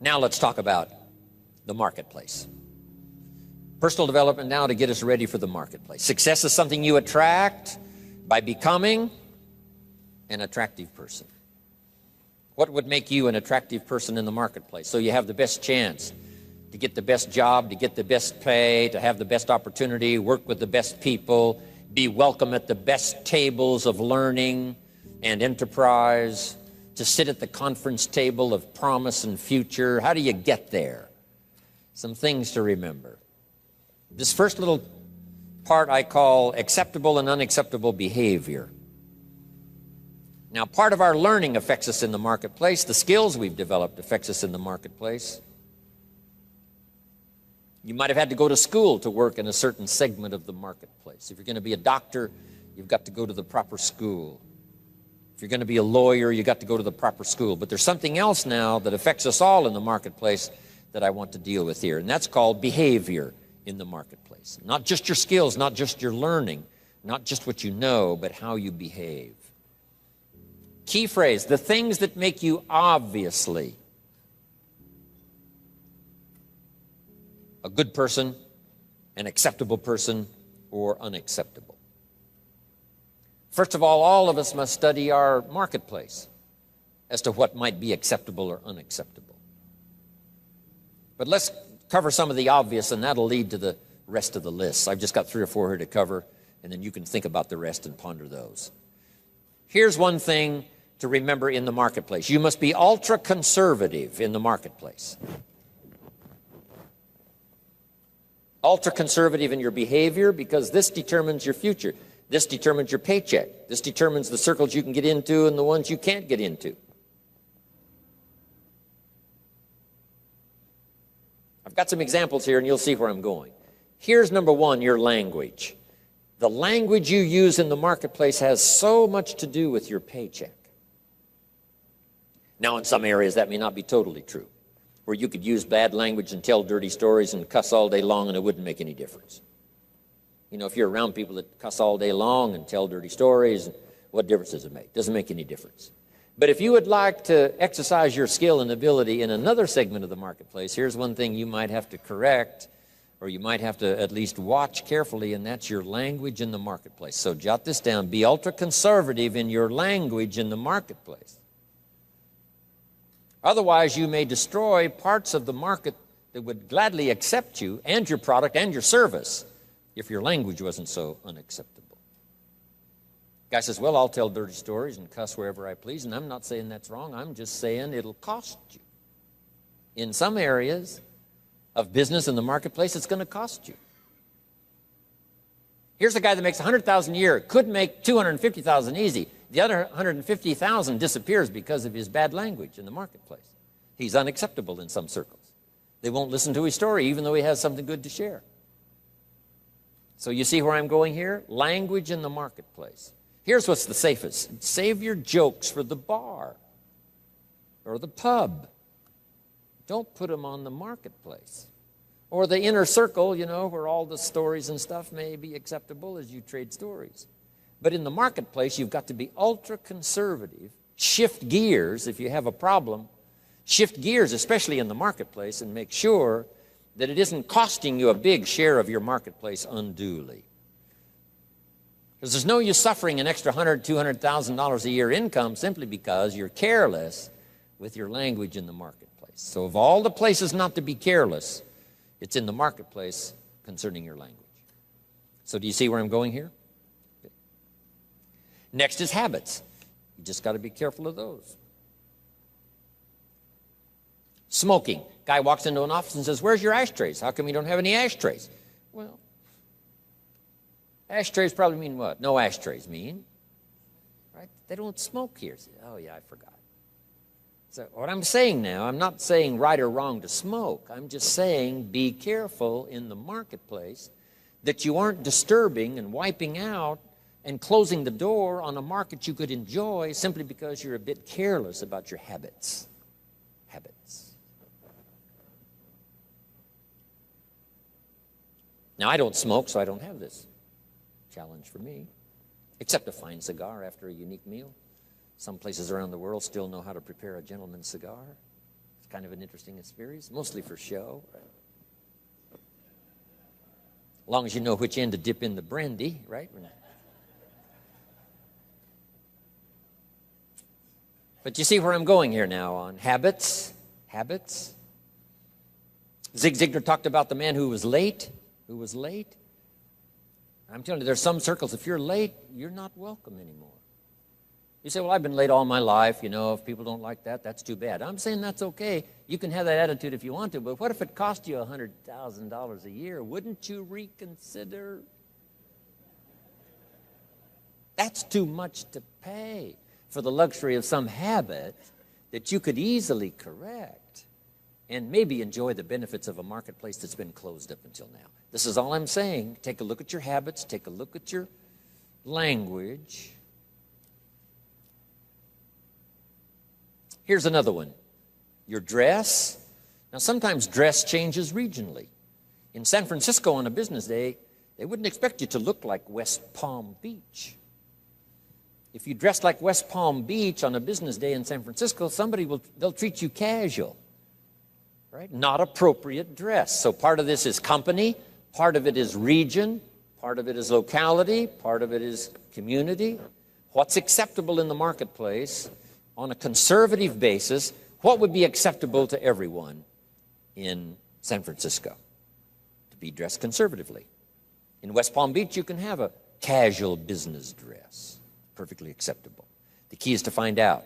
Now let's talk about the marketplace. Personal development now to get us ready for the marketplace. Success is something you attract by becoming an attractive person. What would make you an attractive person in the marketplace? So you have the best chance to get the best job, to get the best pay, to have the best opportunity, work with the best people, be welcome at the best tables of learning and enterprise, to sit at the conference table of promise and future. How do you get there? Some things to remember. This first little part I call acceptable and unacceptable behavior. Now, part of our learning affects us in the marketplace. The skills we've developed affects us in the marketplace. You might have had to go to school to work in a certain segment of the marketplace. If you're going to be a doctor, you've got to go to the proper school. If you're going to be a lawyer, you've got to go to the proper school. But there's something else now that affects us all in the marketplace that I want to deal with here, and that's called behavior in the marketplace. Not just your skills, not just your learning, not just what you know, but how you behave. Key phrase, the things that make you obviously a good person, an acceptable person, or unacceptable. First of all of us must study our marketplace as to what might be acceptable or unacceptable. But let's cover some of the obvious, and that'll lead to the rest of the list. I've just got 3 or 4 here to cover, and then you can think about the rest and ponder those. Here's one thing to remember in the marketplace. You must be ultra-conservative in the marketplace. Ultra-conservative in your behavior, because this determines your future. This determines your paycheck. This determines the circles you can get into and the ones you can't get into. I've got some examples here, and you'll see where I'm going. Here's number one, your language. The language you use in the marketplace has so much to do with your paycheck. Now, in some areas, that may not be totally true, where you could use bad language and tell dirty stories and cuss all day long, and it wouldn't make any difference. You know, if you're around people that cuss all day long and tell dirty stories, what difference does it make? Doesn't make any difference. But if you would like to exercise your skill and ability in another segment of the marketplace, here's one thing you might have to correct, or you might have to at least watch carefully, and that's your language in the marketplace. So jot this down. Be ultra-conservative in your language in the marketplace. Otherwise, you may destroy parts of the market that would gladly accept you and your product and your service if your language wasn't so unacceptable. Guy says, well, I'll tell dirty stories and cuss wherever I please, and I'm not saying that's wrong. I'm just saying it'll cost you. In some areas of business in the marketplace, it's going to cost you. Here's a guy that makes $100,000 a year, could make $250,000 easy. The other $150,000 disappears because of his bad language in the marketplace. He's unacceptable in some circles. They won't listen to his story, even though he has something good to share. So you see where I'm going here? Language in the marketplace. Here's what's the safest. Save your jokes for the bar or the pub. Don't put them on the marketplace. Or the inner circle, you know, where all the stories and stuff may be acceptable as you trade stories. But in the marketplace, you've got to be ultra-conservative, shift gears if you have a problem, shift gears, especially in the marketplace, and make sure that it isn't costing you a big share of your marketplace unduly. Because there's no use suffering an extra $100,000, $200,000 a year income simply because you're careless with your language in the marketplace. So of all the places not to be careless, it's in the marketplace concerning your language. So do you see where I'm going here? Okay. Next is habits. You just got to be careful of those. Smoking. Guy walks into an office and says, where's your ashtrays? How come you don't have any ashtrays? Well, ashtrays probably mean what? No ashtrays mean, right? They don't smoke here. Oh, yeah, I forgot. So what I'm saying now, I'm not saying right or wrong to smoke. I'm just saying be careful in the marketplace that you aren't disturbing and wiping out and closing the door on a market you could enjoy simply because you're a bit careless about your habits. Habits. Now, I don't smoke, so I don't have this challenge for me, except a fine cigar after a unique meal. Some places around the world still know how to prepare a gentleman's cigar. It's kind of an interesting experience, mostly for show. Right? As long as you know which end to dip in the brandy, right? But you see where I'm going here now on habits. Habits. Zig Ziglar talked about the man who was late. I'm telling you, there's some circles, if you're late, you're not welcome anymore. You say, well, I've been late all my life. You know, if people don't like that, that's too bad. I'm saying that's okay. You can have that attitude if you want to, but what if it cost you $100,000 a year? Wouldn't you reconsider? That's too much to pay for the luxury of some habit that you could easily correct and maybe enjoy the benefits of a marketplace that's been closed up until now. This is all I'm saying. Take a look at your habits. Take a look at your language. Here's another one. Your dress. Now, sometimes dress changes regionally. In San Francisco on a business day, they wouldn't expect you to look like West Palm Beach. If you dress like West Palm Beach on a business day in San Francisco, they'll treat you casual, right? Not appropriate dress. So part of this is company, part of it is region, part of it is locality, part of it is community. What's acceptable in the marketplace on a conservative basis? What would be acceptable to everyone in San Francisco? To be dressed conservatively. In West Palm Beach, you can have a casual business dress. Perfectly acceptable. The key is to find out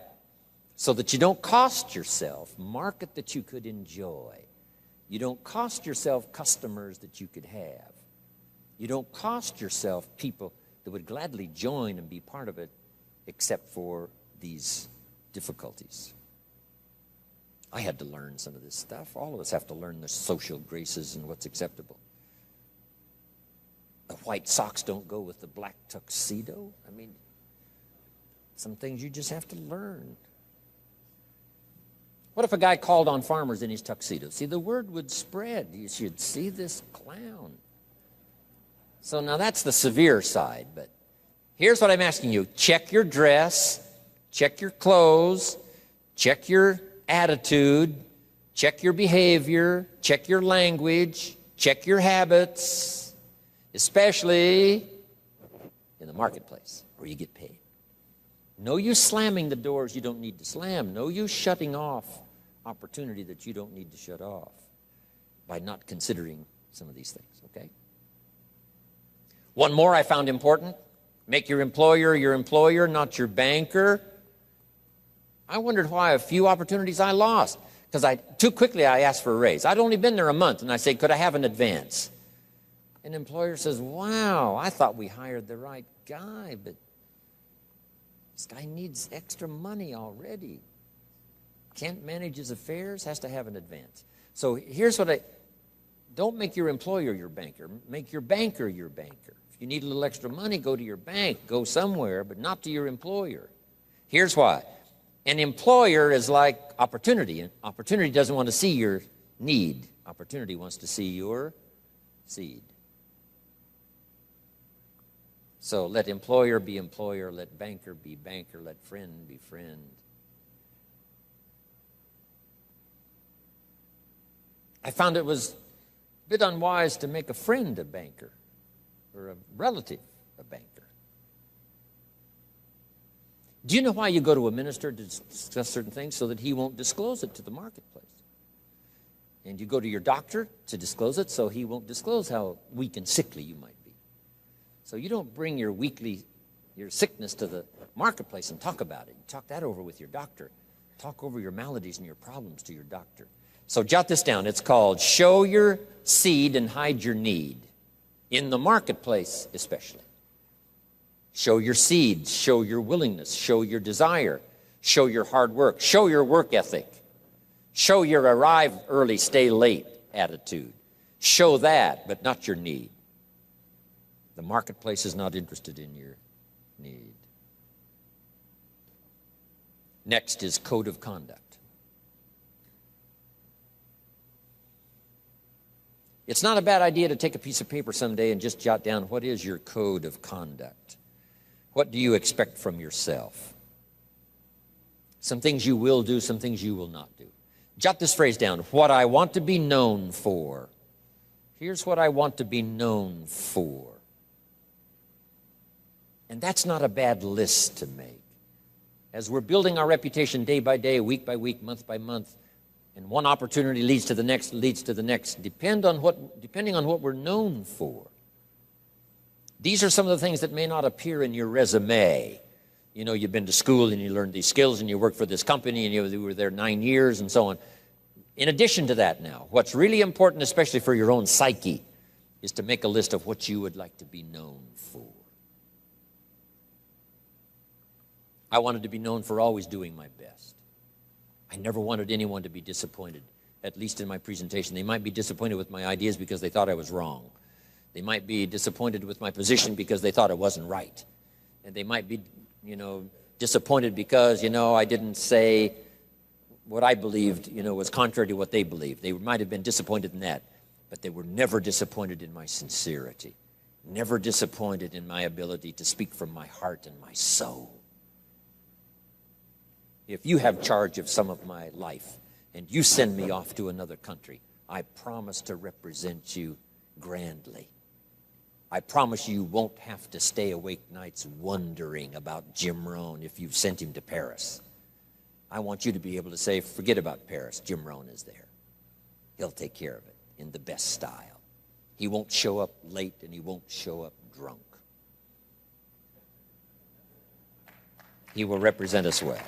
so that you don't cost yourself market that you could enjoy. You don't cost yourself customers that you could have. You don't cost yourself people that would gladly join and be part of it except for these difficulties. I had to learn some of this stuff. All of us have to learn the social graces and what's acceptable. The white socks don't go with the black tuxedo. I mean, some things you just have to learn. What if a guy called on farmers in his tuxedo? See, the word would spread. You should see this clown. So now that's the severe side, but here's what I'm asking you. Check your dress, check your clothes, check your attitude, check your behavior, check your language, check your habits, especially in the marketplace where you get paid. No use slamming the doors you don't need to slam. No use shutting off opportunity that you don't need to shut off by not considering some of these things, okay? One more I found important. Make your employer, not your banker. I wondered why a few opportunities I lost because too quickly I asked for a raise. I'd only been there a month, and I said, could I have an advance? An employer says, wow, I thought we hired the right guy, but this guy needs extra money already. Can't manage his affairs, has to have an advance. So here's what don't make your employer your banker. Make your banker your banker. If you need a little extra money, go to your bank. Go somewhere, but not to your employer. Here's why. An employer is like opportunity. Opportunity doesn't want to see your need. Opportunity wants to see your seed. So let employer be employer, let banker be banker, let friend be friend. I found it was a bit unwise to make a friend a banker or a relative a banker. Do you know why you go to a minister to discuss certain things? So that he won't disclose it to the marketplace. And you go to your doctor to disclose it so he won't disclose how weak and sickly you might be. So you don't bring your sickness to the marketplace and talk about it. You talk that over with your doctor. Talk over your maladies and your problems to your doctor. So jot this down. It's called show your seed and hide your need. In the marketplace especially. Show your seed, show your willingness, show your desire, show your hard work, show your work ethic, show your arrive early, stay late attitude. Show that, but not your need. The marketplace is not interested in your need. Next is code of conduct. It's not a bad idea to take a piece of paper someday and just jot down what is your code of conduct. What do you expect from yourself? Some things you will do, some things you will not do. Jot this phrase down. What I want to be known for. Here's what I want to be known for. And that's not a bad list to make. As we're building our reputation day by day, week by week, month by month, and one opportunity leads to the next, depending on what we're known for. These are some of the things that may not appear in your resume. You know, you've been to school and you learned these skills and you worked for this company and you were there 9 years and so on. In addition to that now, what's really important, especially for your own psyche, is to make a list of what you would like to be known for. I wanted to be known for always doing my best. I never wanted anyone to be disappointed, at least in my presentation. They might be disappointed with my ideas because they thought I was wrong. They might be disappointed with my position because they thought it wasn't right. And they might be, disappointed because, I didn't say what I believed, was contrary to what they believed. They might have been disappointed in that, but they were never disappointed in my sincerity, never disappointed in my ability to speak from my heart and my soul. If you have charge of some of my life and you send me off to another country, I promise to represent you grandly. I promise you won't have to stay awake nights wondering about Jim Rohn if you've sent him to Paris. I want you to be able to say, forget about Paris, Jim Rohn is there. He'll take care of it in the best style. He won't show up late and he won't show up drunk. He will represent us well.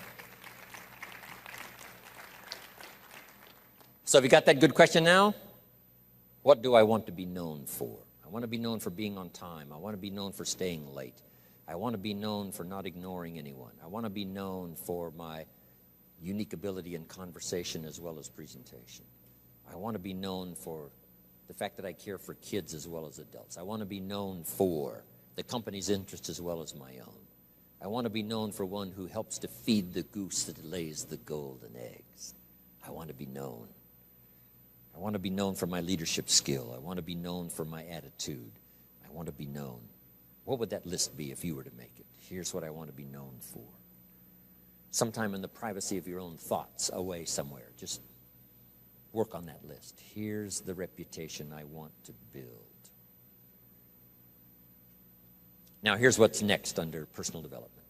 So have you got that good question now? What do I want to be known for? I want to be known for being on time. I want to be known for staying late. I want to be known for not ignoring anyone. I want to be known for my unique ability in conversation as well as presentation. I want to be known for the fact that I care for kids as well as adults. I want to be known for the company's interest as well as my own. I want to be known for one who helps to feed the goose that lays the golden eggs. I want to be known. I want to be known for my leadership skill. I want to be known for my attitude. I want to be known. What would that list be if you were to make it? Here's what I want to be known for. Sometime in the privacy of your own thoughts, away somewhere, just work on that list. Here's the reputation I want to build. Now, here's what's next under personal development.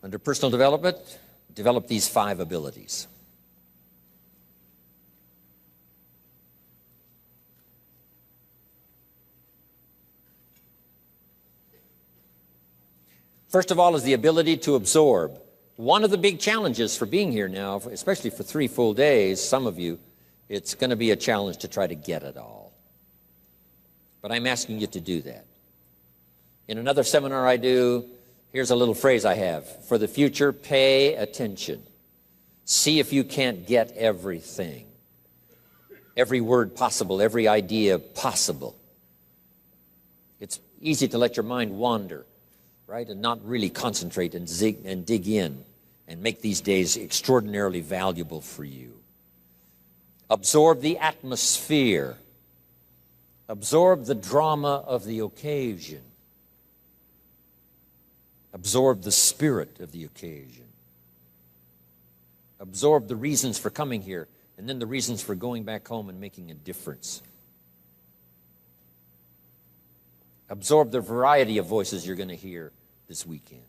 Under personal development, develop these 5 abilities. First of all is the ability to absorb. One of the big challenges for being here now, especially for 3 full days, some of you, it's going to be a challenge to try to get it all. But I'm asking you to do that. In another seminar I do, here's a little phrase I have. For the future, pay attention. See if you can't get everything. Every word possible, every idea possible. It's easy to let your mind wander, right, and not really concentrate and dig in and make these days extraordinarily valuable for you. Absorb the atmosphere. Absorb the drama of the occasion. Absorb the spirit of the occasion. Absorb the reasons for coming here and then the reasons for going back home and making a difference. Absorb the variety of voices you're going to hear this weekend.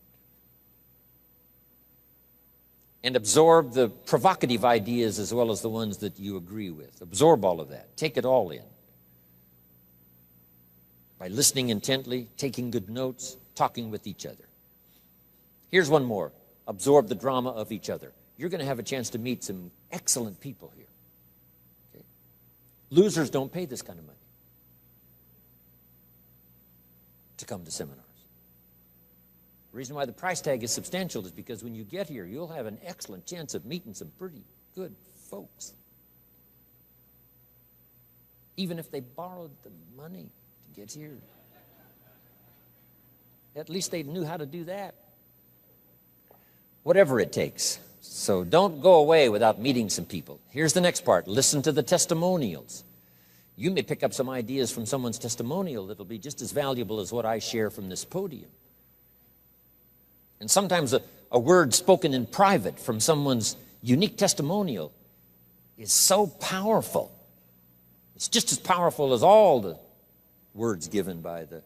And absorb the provocative ideas as well as the ones that you agree with. Absorb all of that. Take it all in. By listening intently, taking good notes, talking with each other. Here's one more. Absorb the drama of each other. You're going to have a chance to meet some excellent people here. Okay? Losers don't pay this kind of money to come to seminars. The reason why the price tag is substantial is because when you get here, you'll have an excellent chance of meeting some pretty good folks. Even if they borrowed the money to get here. At least they knew how to do that. Whatever it takes. So don't go away without meeting some people. Here's the next part. Listen to the testimonials. You may pick up some ideas from someone's testimonial that'll be just as valuable as what I share from this podium. And sometimes a word spoken in private from someone's unique testimonial is so powerful. It's just as powerful as all the words given by the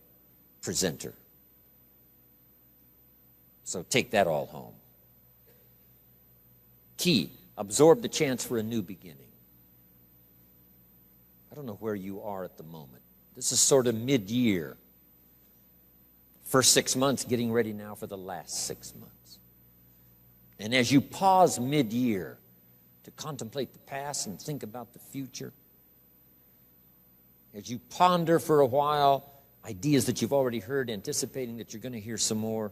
presenter. So take that all home. Key, absorb the chance for a new beginning. I don't know where you are at the moment. This is sort of mid-year. First 6 months, getting ready now for the last 6 months. And as you pause mid-year to contemplate the past and think about the future, as you ponder for a while ideas that you've already heard, anticipating that you're going to hear some more,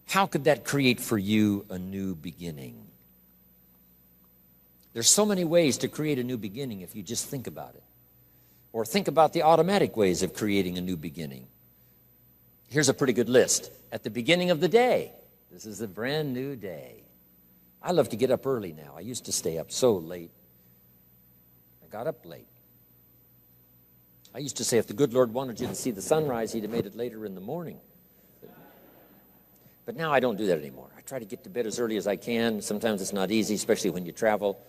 how could that create for you a new beginning? There's so many ways to create a new beginning if you just think about it. Or think about the automatic ways of creating a new beginning. Here's a pretty good list. At the beginning of the day, this is a brand new day. I love to get up early now. I used to stay up so late. I got up late. I used to say if the good Lord wanted you to see the sunrise, he'd have made it later in the morning. But now I don't do that anymore. I try to get to bed as early as I can. Sometimes it's not easy, especially when you travel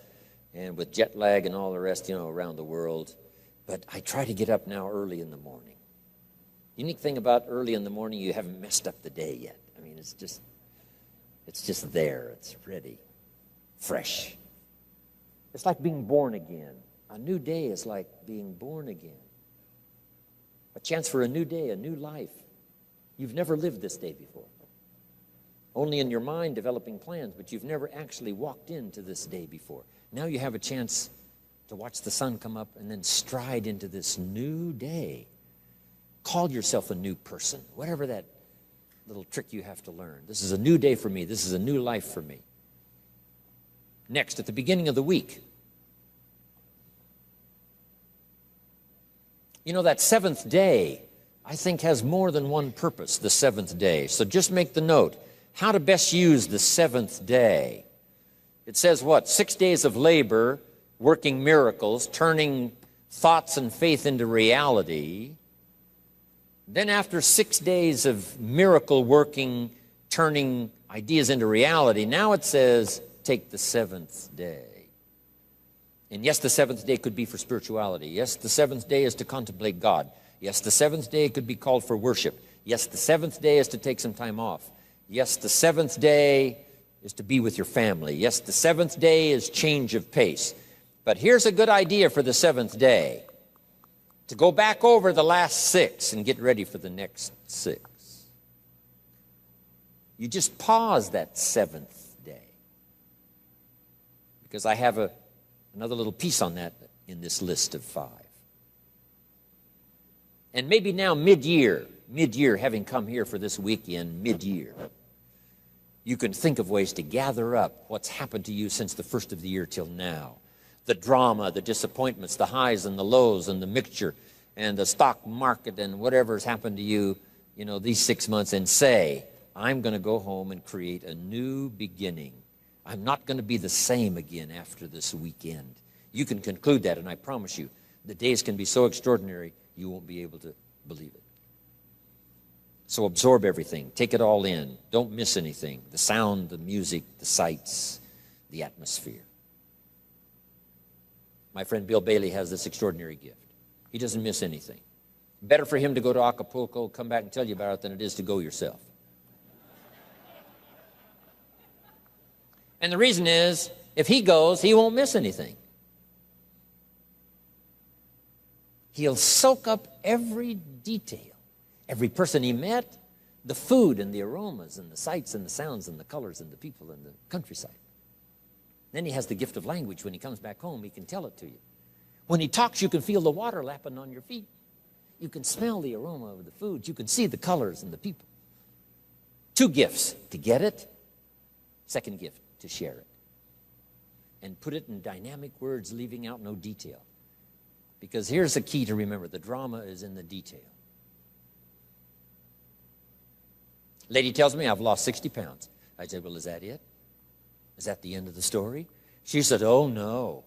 and with jet lag and all the rest, around the world. But I try to get up now early in the morning. Unique thing about early in the morning, you haven't messed up the day yet. I mean, it's just there. It's ready, fresh. It's like being born again. A new day is like being born again. A chance for a new day, a new life. You've never lived this day before. Only in your mind developing plans, but you've never actually walked into this day before. Now you have a chance to watch the sun come up and then stride into this new day. Call yourself a new person, whatever that little trick you have to learn. This is a new day for me. This is a new life for me. Next, at the beginning of the week, that seventh day, I think, has more than one purpose, the seventh day. So just make the note. How to best use the seventh day. It says what? 6 days of labor, working miracles, turning thoughts and faith into reality. Then after 6 days of miracle working, turning ideas into reality, now it says, take the seventh day. And yes, the seventh day could be for spirituality. Yes, the seventh day is to contemplate God. Yes, the seventh day could be called for worship. Yes, the seventh day is to take some time off. Yes, the seventh day is to be with your family. Yes, the seventh day is change of pace. But here's a good idea for the seventh day. To go back over the last 6 and get ready for the next 6. You just pause that seventh day. Because I have another little piece on that in this list of 5. And maybe now mid-year, having come here for this weekend, mid-year, you can think of ways to gather up what's happened to you since the first of the year till now. The drama, the disappointments, the highs and the lows and the mixture and the stock market and whatever has happened to you, these 6 months, and say, I'm going to go home and create a new beginning. I'm not going to be the same again after this weekend. You can conclude that, and I promise you, the days can be so extraordinary, you won't be able to believe it. So absorb everything. Take it all in. Don't miss anything. The sound, the music, the sights, the atmosphere. My friend Bill Bailey has this extraordinary gift. He doesn't miss anything. Better for him to go to Acapulco, come back and tell you about it, than it is to go yourself. And the reason is, if he goes, he won't miss anything. He'll soak up every detail, every person he met, the food and the aromas and the sights and the sounds and the colors and the people and the countryside. Then he has the gift of language. When he comes back home, he can tell it to you. When he talks, you can feel the water lapping on your feet. You can smell the aroma of the food. You can see the colors and the people. 2 gifts: to get it, second gift, to share it. And put it in dynamic words, leaving out no detail. Because here's the key to remember: the drama is in the detail. Lady tells me I've lost 60 pounds. I said, well, is that it? Is that the end of the story? She said, oh no,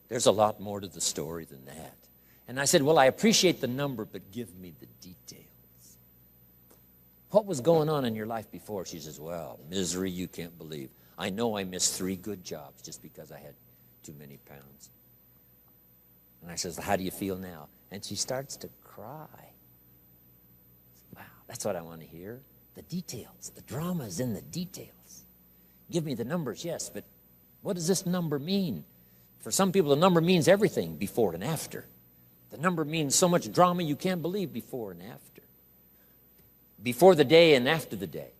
there's a lot more to the story than that. And I said, well, I appreciate the number, but give me the details. What was going on in your life before? She says, well, misery you can't believe. I know I missed 3 good jobs just because I had too many pounds. And I says, how do you feel now? And she starts to cry. Wow, that's what I want to hear. The details. The drama is in the details. Give me the numbers, yes, but what does this number mean? For some people, the number means everything, before and after. The number means so much drama you can't believe, before and after. Before the day and after the day.